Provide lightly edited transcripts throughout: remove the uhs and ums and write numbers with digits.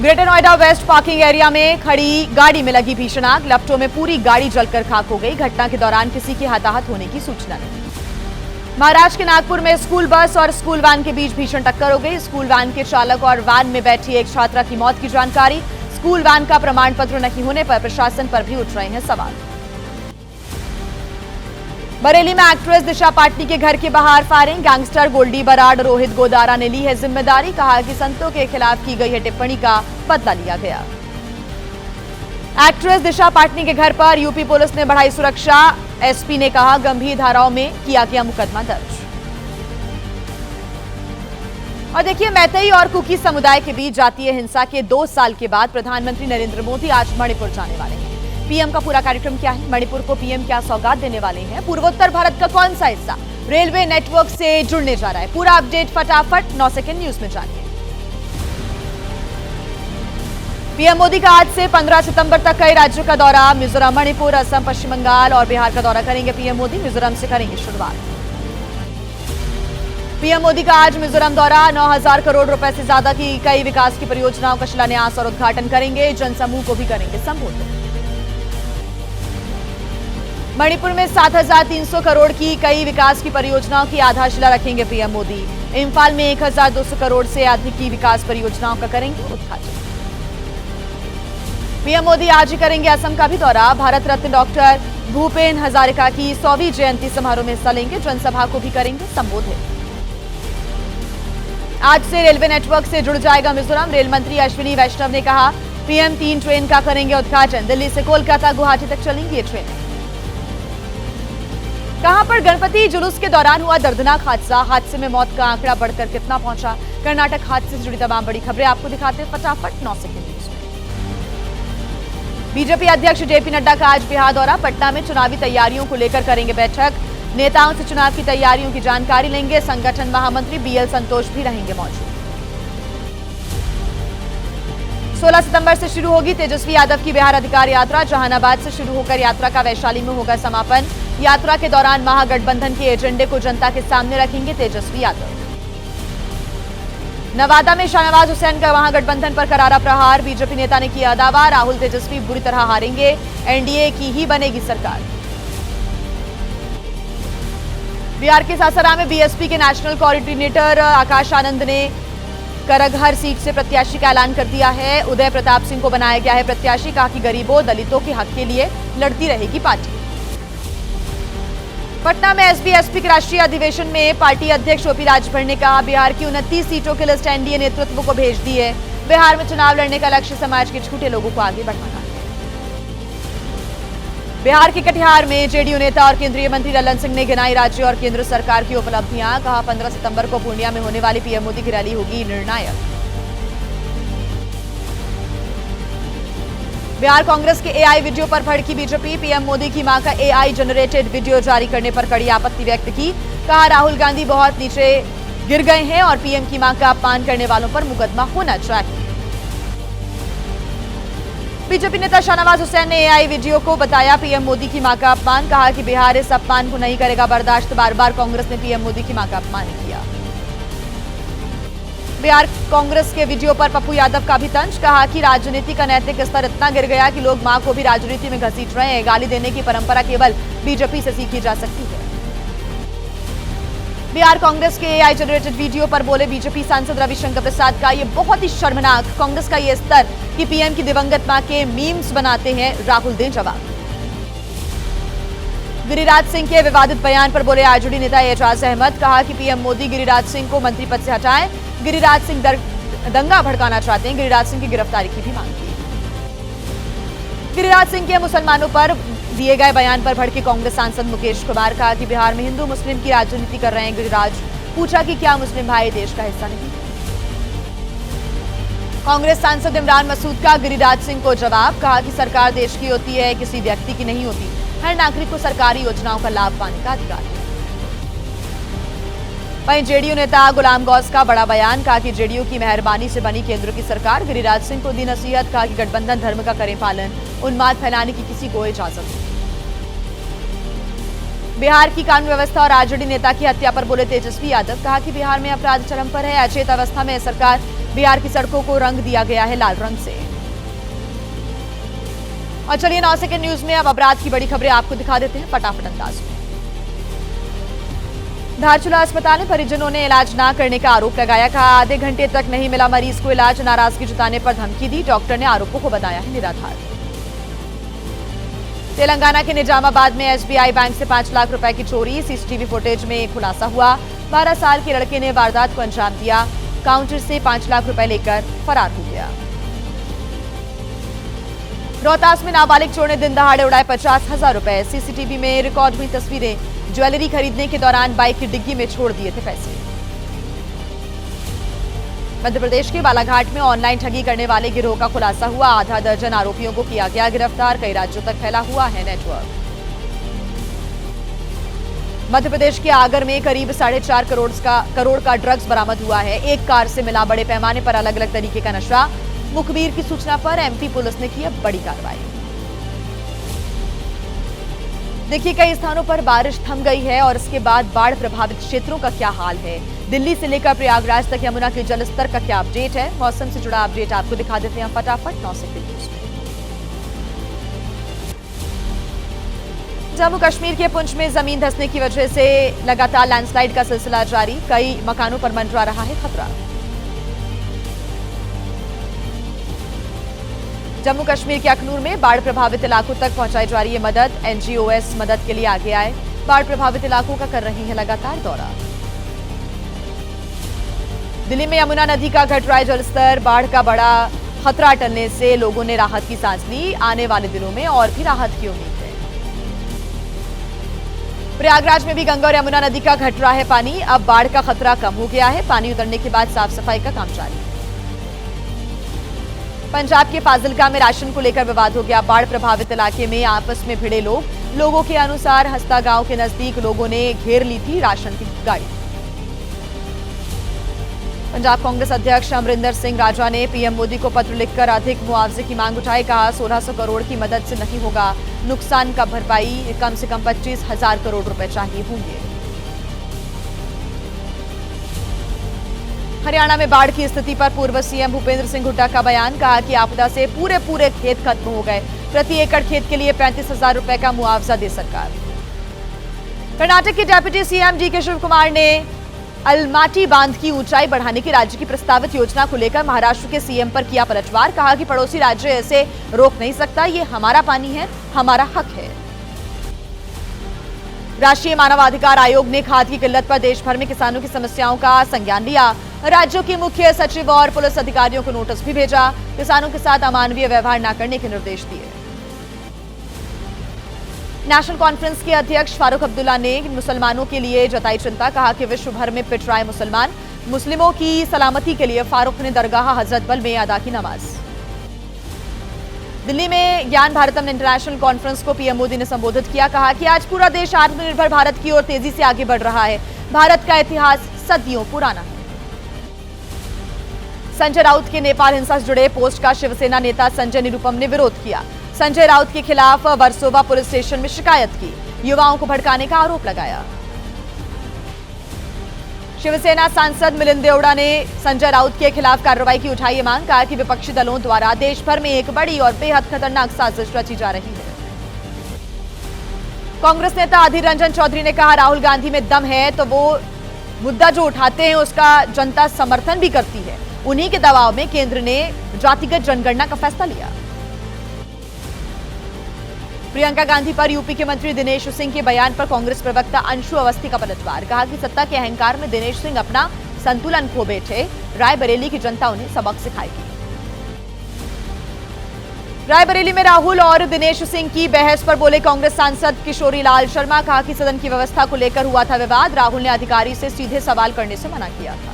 Greater Noida west parking area में खड़ी गाड़ी में लगी भीषण आग। लपटों में पूरी गाड़ी जलकर खाक हो गई। घटना के दौरान किसी के हताहत होने की सूचना नहीं। महाराष्ट्र के नागपुर में स्कूल बस और स्कूल वैन के बीच भीषण टक्कर हो गई। स्कूल वैन के चालक और वैन में बैठी एक छात्रा की मौत की जानकारी। स्कूल वैन का प्रमाण पत्र नहीं होने पर प्रशासन पर भी उठ रहे हैं सवाल। बरेली में एक्ट्रेस दिशा पाटनी के घर के बाहर फायरिंग। गैंगस्टर गोल्डी बराड़ रोहित गोदारा ने ली है जिम्मेदारी। कहा कि संतों के खिलाफ की गई है टिप्पणी का बदला लिया गया। एक्ट्रेस दिशा पाटनी के घर पर यूपी पुलिस ने बढ़ाई सुरक्षा। एसपी ने कहा गंभीर धाराओं में किया गया मुकदमा दर्ज। और देखिए, मैतेई और कुकी समुदाय के बीच जातीय हिंसा के 2 साल के बाद प्रधानमंत्री नरेंद्र मोदी आज मणिपुर जाने वाले हैं। पीएम का पूरा कार्यक्रम क्या है, मणिपुर को पीएम क्या सौगात देने वाले हैं, पूर्वोत्तर भारत का कौन सा हिस्सा रेलवे नेटवर्क से जुड़ने जा रहा है, पूरा अपडेट फटाफट 9 सेकंड न्यूज में जानिए। पीएम मोदी का आज से 15 सितंबर तक कई राज्यों का दौरा। मिजोरम, मणिपुर, असम, पश्चिम बंगाल और बिहार का दौरा करेंगे पीएम मोदी। मिजोरम से करेंगे शुरुआत। पीएम मोदी का आज मिजोरम दौरा। 9,000 करोड़ रुपए से ज्यादा की कई विकास की परियोजनाओं का शिलान्यास और उद्घाटन करेंगे। जनसमूह को भी करेंगे संबोधित। मणिपुर में 7,300 करोड़ की कई विकास की परियोजनाओं की आधारशिला रखेंगे पीएम मोदी। इम्फाल में 1,200 करोड़ से अधिक की विकास परियोजनाओं का करेंगे उद्घाटन। पीएम मोदी आज ही करेंगे असम का भी दौरा। भारत रत्न डॉक्टर भूपेन हजारिका की 100वीं जयंती समारोह में हिस्सा लेंगे। जनसभा को भी करेंगे संबोधित। आज से रेलवे नेटवर्क से जुड़ जाएगा मिजोरम। रेल मंत्री अश्विनी वैष्णव ने कहा पीएम 3 ट्रेन का करेंगे उद्घाटन। दिल्ली से कोलकाता, गुवाहाटी तक चलेंगी ये ट्रेनें। कहां पर गणपति जुलूस के दौरान हुआ दर्दनाक हादसा। हादसे में मौत का आंकड़ा बढ़कर कितना पहुंचा। कर्नाटक हादसे से जुड़ी तमाम बड़ी खबरें आपको दिखाते हैं फटाफट 9 सेकंड न्यूज में। बीजेपी अध्यक्ष जेपी नड्डा का आज बिहार दौरा। पटना में चुनावी तैयारियों को लेकर करेंगे बैठक। नेताओं से चुनाव की तैयारियों की जानकारी लेंगे। संगठन महामंत्री बीएल संतोष भी रहेंगे मौजूद। 16 सितंबर से शुरू होगी तेजस्वी यादव की बिहार अधिकार यात्रा। जहानाबाद से शुरू होकर यात्रा का वैशाली में होगा समापन। यात्रा के दौरान महागठबंधन के एजेंडे को जनता के सामने रखेंगे तेजस्वी यादव। नवादा में शाहनवाज हुसैन का महागठबंधन पर करारा प्रहार। बीजेपी नेता ने किया दावा राहुल तेजस्वी बुरी तरह हारेंगे। एनडीए की ही बनेगी सरकार। बिहार के सासाराम में बीएसपी के नेशनल कोऑर्डिनेटर आकाश आनंद ने करगहर सीट से प्रत्याशी का ऐलान कर दिया है। उदय प्रताप सिंह को बनाया गया है प्रत्याशी। कहा कि गरीबों दलितों के हक के लिए लड़ती रहेगी पार्टी। पटना में एसपी के राष्ट्रीय अधिवेशन में पार्टी अध्यक्ष ओपी राजभर ने कहा बिहार की 29 सीटों की लिस्ट एनडीए नेतृत्व को भेज दी है। बिहार में चुनाव लड़ने का लक्ष्य समाज के छूटे लोगों को आगे बढ़ाना है। बिहार के कटिहार में जेडीयू नेता और केंद्रीय मंत्री ललन सिंह ने गिनाई राज्य और केंद्र सरकार की उपलब्धियां। कहा 15 सितंबर को पूर्णिया में होने वाली पीएम मोदी की रैली होगी निर्णायक। बिहार कांग्रेस के एआई वीडियो पर भड़की बीजेपी। पीएम मोदी की मां का एआई जनरेटेड वीडियो जारी करने पर कड़ी आपत्ति व्यक्त की। कहा राहुल गांधी बहुत नीचे गिर गए हैं और पीएम की मां का अपमान करने वालों पर मुकदमा होना चाहिए। बीजेपी नेता शाहनवाज हुसैन ने एआई वीडियो को बताया पीएम मोदी की मां का अपमान। कहा कि बिहार इस अपमान को नहीं करेगा बर्दाश्त। बार बार कांग्रेस ने पीएम मोदी की मां का अपमान किया। बिहार कांग्रेस के वीडियो पर पप्पू यादव का भी तंज। कहा कि राजनीति का नैतिक स्तर इतना गिर गया कि लोग मां को भी राजनीति में घसीट रहे हैं। गाली देने की परंपरा केवल बीजेपी से सीखी जा सकती है। बिहार कांग्रेस के एआई जनरेटेड वीडियो पर बोले बीजेपी सांसद रविशंकर प्रसाद का ये बहुत ही शर्मनाक। कांग्रेस का ये स्तर कि पीएम की दिवंगत मां के मीम्स बनाते हैं। राहुल दें जवाब। गिरिराज सिंह के विवादित बयान पर बोले आरजेडी नेता एजाज अहमद। कहा कि पीएम मोदी गिरिराज सिंह को मंत्री पद से हटाएं। गिरिराज सिंह दंगा भड़काना चाहते हैं। गिरिराज सिंह की गिरफ्तारी की भी मांग की। गिरिराज सिंह के मुसलमानों पर दिए गए बयान पर भड़के कांग्रेस सांसद मुकेश कुमार। कहा कि बिहार में हिंदू मुस्लिम की राजनीति कर रहे हैं गिरिराज। पूछा कि क्या मुस्लिम भाई देश का हिस्सा नहीं। कांग्रेस सांसद इमरान मसूद का गिरिराज सिंह को जवाब। कहा कि सरकार देश की होती है, किसी व्यक्ति की नहीं होती। हर नागरिक को सरकारी योजनाओं का लाभ पाने का अधिकार है। वहीं जेडीयू नेता गुलाम गौस का बड़ा बयान। कहा कि जेडीयू की मेहरबानी से बनी केंद्र की सरकार। गिरिराज सिंह को दी नसीहत। कहा कि गठबंधन धर्म का करें पालन। उन्माद फैलाने की किसी को इजाजत नहीं। बिहार की कानून व्यवस्था और आरजेडी नेता की हत्या पर बोले तेजस्वी यादव। कहा कि बिहार में अपराध चरम पर है। अचेत अवस्था में सरकार बिहार की सड़कों को रंग दिया गया है लाल रंग से। और चलिए 9 सेकंड न्यूज में अब अपराध की बड़ी खबरें आपको दिखा देते हैं फटाफट अंदाज में। धारचूला अस्पताल में परिजनों ने इलाज न करने का आरोप लगाया। कहा आधे घंटे तक नहीं मिला मरीज को इलाज, नाराजगी जताने पर धमकी दी। डॉक्टर ने आरोपों को बताया है निराधार। तेलंगाना के निजामाबाद में एसबीआई बैंक से 5 लाख रुपए की चोरी, सीसीटीवी फुटेज में खुलासा हुआ। 12 साल के लड़के ने वारदात को अंजाम दिया, काउंटर से 5 लाख रुपए लेकर फरार हो गया। रोहतास में नाबालिग चोर ने दिन दहाड़े उड़ाए 50,000 रुपए, सीसीटीवी में रिकॉर्ड हुई तस्वीरें। ज्वेलरी खरीदने के दौरान बाइक की डिग्गी में छोड़ दिए थे पैसे। मध्य प्रदेश के बालाघाट में ऑनलाइन ठगी करने वाले गिरोह का खुलासा हुआ। आधा दर्जन आरोपियों को किया गया गिरफ्तार। कई राज्यों तक फैला हुआ है नेटवर्क। मध्य प्रदेश के आगर में करीब 4.5 करोड़ का ड्रग्स बरामद हुआ है। एक कार से मिला बड़े पैमाने पर अलग अलग तरीके का नशा। मुखबिर की सूचना पर एमपी पुलिस ने की बड़ी कार्रवाई। देखिए कई स्थानों पर बारिश थम गई है और इसके बाद बाढ़ प्रभावित क्षेत्रों का क्या हाल है। दिल्ली से लेकर प्रयागराज तक यमुना के जलस्तर का क्या अपडेट है। मौसम से जुड़ा अपडेट आपको दिखा देते हैं फटाफट 9 सेकंड न्यूज में। जम्मू कश्मीर के पुंछ में जमीन धंसने की वजह से लगातार लैंडस्लाइड का सिलसिला जारी। कई मकानों पर मंडरा रहा है खतरा। जम्मू कश्मीर के अखनूर में बाढ़ प्रभावित इलाकों तक पहुंचाई जा रही है मदद। एनजीओएस मदद के लिए आगे आए। बाढ़ प्रभावित इलाकों का कर रही है लगातार दौरा। दिल्ली में यमुना नदी का घट रहा है जलस्तर। बाढ़ का बड़ा खतरा टलने से लोगों ने राहत की सांस ली। आने वाले दिनों में और भी राहत की उम्मीद है। प्रयागराज में भी गंगा और यमुना नदी का घट रहा है पानी। अब बाढ़ का खतरा कम हो गया है। पानी उतरने के बाद साफ सफाई का काम जारी है। पंजाब के फाजिलका में राशन को लेकर विवाद हो गया। बाढ़ प्रभावित इलाके में आपस में भिड़े लोगों के अनुसार हस्ता गांव के नजदीक लोगों ने घेर ली थी राशन की गाड़ी। पंजाब कांग्रेस अध्यक्ष अमरिंदर सिंह राजा ने पीएम मोदी को पत्र लिखकर अधिक मुआवजे की मांग उठाई। कहा 1600 करोड़ की मदद से नहीं होगा नुकसान का भरपाई, कम से कम 25,000 करोड़ रुपए चाहिए होंगे। हरियाणा में बाढ़ की स्थिति पर पूर्व सीएम भूपेंद्र सिंह हुड्डा का बयान। कहा कि आपदा से पूरे खेत खत्म हो गए। प्रति एकड़ खेत के लिए 35,000 रुपए का मुआवजा दे सरकार। कर्नाटक के deputy CM DK Shivakumar ने अलमाटी बांध की ऊंचाई बढ़ाने की राज्य की प्रस्तावित योजना को लेकर महाराष्ट्र के सीएम पर किया पलटवार। कहा कि पड़ोसी राज्य ऐसे रोक नहीं सकता, ये हमारा पानी है, हमारा हक है। राष्ट्रीय मानवाधिकार आयोग ने खाद की किल्लत पर देश भर में किसानों की समस्याओं का संज्ञान लिया। राज्यों के मुख्य सचिव और पुलिस अधिकारियों को नोटिस भी भेजा। किसानों के साथ अमानवीय व्यवहार न करने के निर्देश दिए। नेशनल कॉन्फ्रेंस के अध्यक्ष फारूक अब्दुल्ला ने मुसलमानों के लिए जताई चिंता। कहा कि विश्व भर में पिट रहे मुसलमान, मुस्लिमों की सलामती के लिए फारूक ने दरगाह हजरत बल में अदा की नमाज। दिल्ली में ज्ञान भारतम इंटरनेशनल कॉन्फ्रेंस को पीएम मोदी ने संबोधित किया। कहा कि आज पूरा देश आत्मनिर्भर भारत की ओर तेजी से आगे बढ़ रहा है। भारत का इतिहास सदियों पुराना है। संजय राउत के नेपाल हिंसा से जुड़े पोस्ट का शिवसेना नेता संजय निरुपम ने विरोध किया। संजय राउत के खिलाफ वर्सोवा पुलिस स्टेशन में शिकायत की। युवाओं को भड़काने का आरोप लगाया। शिवसेना सांसद मिलिंद देवड़ा ने संजय राउत के खिलाफ कार्रवाई की उठाई मांग। कहा कि विपक्षी दलों द्वारा देश भर में एक बड़ी और बेहद खतरनाक साजिश रची जा रही है। कांग्रेस नेता अधीर रंजन चौधरी ने कहा राहुल गांधी में दम है तो वो मुद्दा जो उठाते हैं उसका जनता समर्थन भी करती है। उन्हीं के दबाव में केंद्र ने जातिगत जनगणना का फैसला लिया। प्रियंका गांधी पर यूपी के मंत्री दिनेश सिंह के बयान पर कांग्रेस प्रवक्ता अंशु अवस्थी का पलटवार। कहा कि सत्ता के अहंकार में दिनेश सिंह अपना संतुलन खो बैठे। रायबरेली की जनता उन्हें सबक सिखाएगी। रायबरेली में राहुल और दिनेश सिंह की बहस पर बोले कांग्रेस सांसद किशोरी लाल शर्मा। कहा कि सदन की व्यवस्था को लेकर हुआ था विवाद। राहुल ने अधिकारी से सीधे सवाल करने से मना किया था।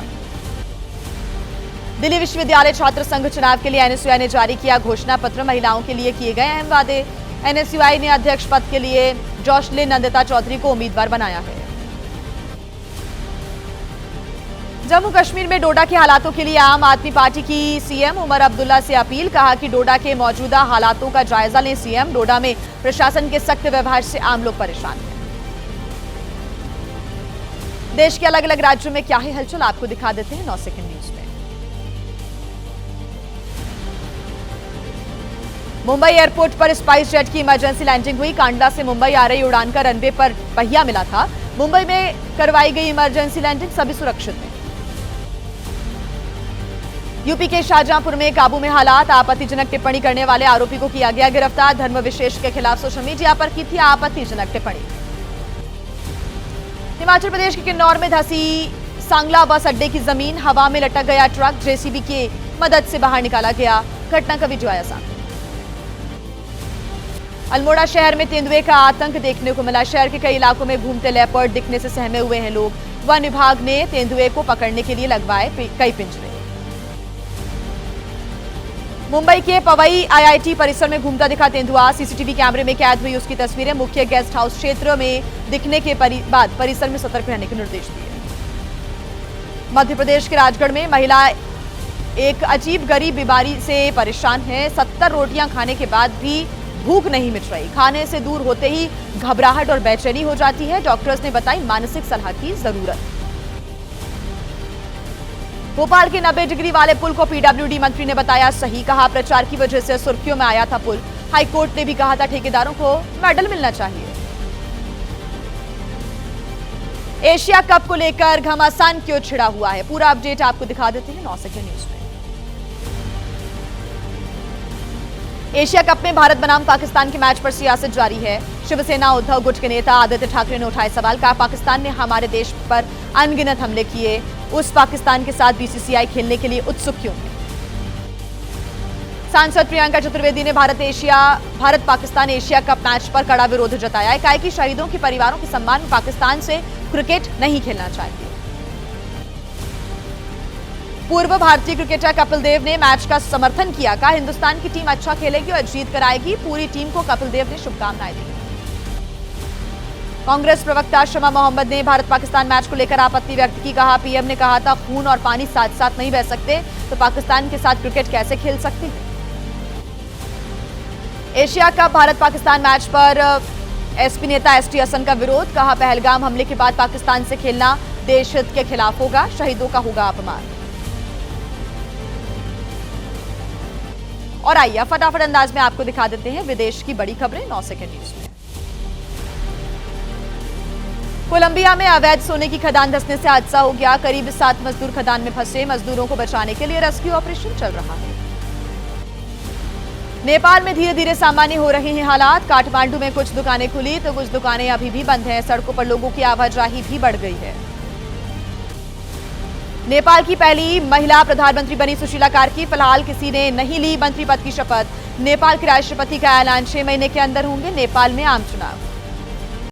दिल्ली विश्वविद्यालय छात्र संघ चुनाव के लिए एनएसयूआई ने जारी किया घोषणा पत्र। महिलाओं के लिए किए गए अहम वादे। एनएसयूआई ने अध्यक्ष पद के लिए जोशलिन नंदिता चौधरी को उम्मीदवार बनाया है। जम्मू कश्मीर में डोडा के हालातों के लिए आम आदमी पार्टी की सीएम उमर अब्दुल्ला से अपील। कहा कि डोडा के मौजूदा हालातों का जायजा लें सीएम। डोडा में प्रशासन के सख्त व्यवहार से आम लोग परेशान हैं। देश के अलग अलग राज्यों में क्या है हलचल आपको दिखा देते हैं 9 सेकंड न्यूज में। मुंबई एयरपोर्ट पर स्पाइस जेट की इमरजेंसी लैंडिंग हुई। कांडला से मुंबई आ रही उड़ान का रनवे पर पहिया मिला था। मुंबई में करवाई गई इमरजेंसी लैंडिंग, सभी सुरक्षित हैं। यूपी के शाहजहांपुर में काबू में हालात। आपत्तिजनक टिप्पणी करने वाले आरोपी को किया गया गिरफ्तार। धर्म विशेष के खिलाफ सोशल मीडिया पर की थी आपत्तिजनक टिप्पणी। हिमाचल प्रदेश के किन्नौर में धंसी सांगला बस अड्डे की जमीन, हवा में लटक गया ट्रक, जेसीबी की मदद से बाहर निकाला गया। घटना का वीडियो आया सामने। अल्मोड़ा शहर में तेंदुए का आतंक देखने को मिला। शहर के कई इलाकों में घूमते लेपर्ड दिखने से सहमे हुए हैं लोग। वन विभाग ने तेंदुए को पकड़ने के लिए लगवाए कई पिंजरे। मुंबई के पवई आईआईटी परिसर में घूमता दिखा तेंदुआ, सीसीटीवी कैमरे में कैद हुई उसकी तस्वीरें। मुख्य गेस्ट हाउस क्षेत्र में दिखने के बाद परिसर में सतर्क रहने के निर्देश दिए। मध्य प्रदेश के राजगढ़ में महिला एक अजीब गरीब बीमारी से परेशान है। 70 रोटियां खाने के बाद भी भूख नहीं मिट रही। खाने से दूर होते ही घबराहट और बेचैनी हो जाती है। डॉक्टर्स ने बताई मानसिक सलाह की जरूरत। भोपाल के 90 डिग्री वाले पुल को पीडब्ल्यूडी मंत्री ने बताया सही। कहा प्रचार की वजह से सुर्खियों में आया था पुल। हाईकोर्ट ने भी कहा था ठेकेदारों को मेडल मिलना चाहिए। एशिया कप को लेकर घमासान क्यों छिड़ा हुआ है, पूरा अपडेट आपको दिखा देते हैं 9 सेकंड न्यूज में। एशिया कप में भारत बनाम पाकिस्तान के मैच पर सियासत जारी है। शिवसेना उद्धव गुट के नेता आदित्य ठाकरे ने उठाए सवाल। कहा पाकिस्तान ने हमारे देश पर अनगिनत हमले किए, उस पाकिस्तान के साथ बीसीसीआई खेलने के लिए उत्सुक क्यों है। सांसद प्रियंका चतुर्वेदी ने Bharat Pakistan Asia cup match पर कड़ा विरोध जताया है। कहा कि शहीदों के परिवारों के सम्मान में पाकिस्तान से क्रिकेट नहीं खेलना चाहिए। पूर्व भारतीय क्रिकेटर कपिल देव ने मैच का समर्थन किया। कहा हिंदुस्तान की टीम अच्छा खेलेगी और जीत कर आएगी। पूरी टीम को कपिल देव ने शुभकामनाएं दी। कांग्रेस प्रवक्ता शमा मोहम्मद ने भारत पाकिस्तान मैच को लेकर आपत्ति व्यक्त की। कहा पीएम ने कहा था खून और पानी साथ साथ नहीं बह सकते, तो पाकिस्तान के साथ क्रिकेट कैसे खेल सकते हैं। Asia cup Bharat Pakistan match पर एसपी नेता एसटी हसन का विरोध। कहा पहलगाम हमले के बाद पाकिस्तान से खेलना देश हित के खिलाफ होगा, शहीदों का होगा अपमान। और आइए फटाफट अंदाज में आपको दिखा देते हैं विदेश की बड़ी खबरें 9 सेकंड न्यूज में। कोलंबिया में अवैध सोने की खदान धंसने से हादसा हो गया। करीब 7 मजदूर खदान में फंसे। मजदूरों को बचाने के लिए रेस्क्यू ऑपरेशन चल रहा है। नेपाल में धीरे धीरे सामान्य हो रहे हैं हालात। काठमांडू में कुछ दुकानें खुली तो कुछ दुकानें अभी भी बंद हैं। सड़कों पर लोगों की आवाजाही भी बढ़ गई है। नेपाल की पहली महिला प्रधानमंत्री बनी सुशीला कार्की। फिलहाल किसी ने नहीं ली मंत्री पद की शपथ। नेपाल के राष्ट्रपति का ऐलान 6 महीने के अंदर होंगे नेपाल में आम चुनाव।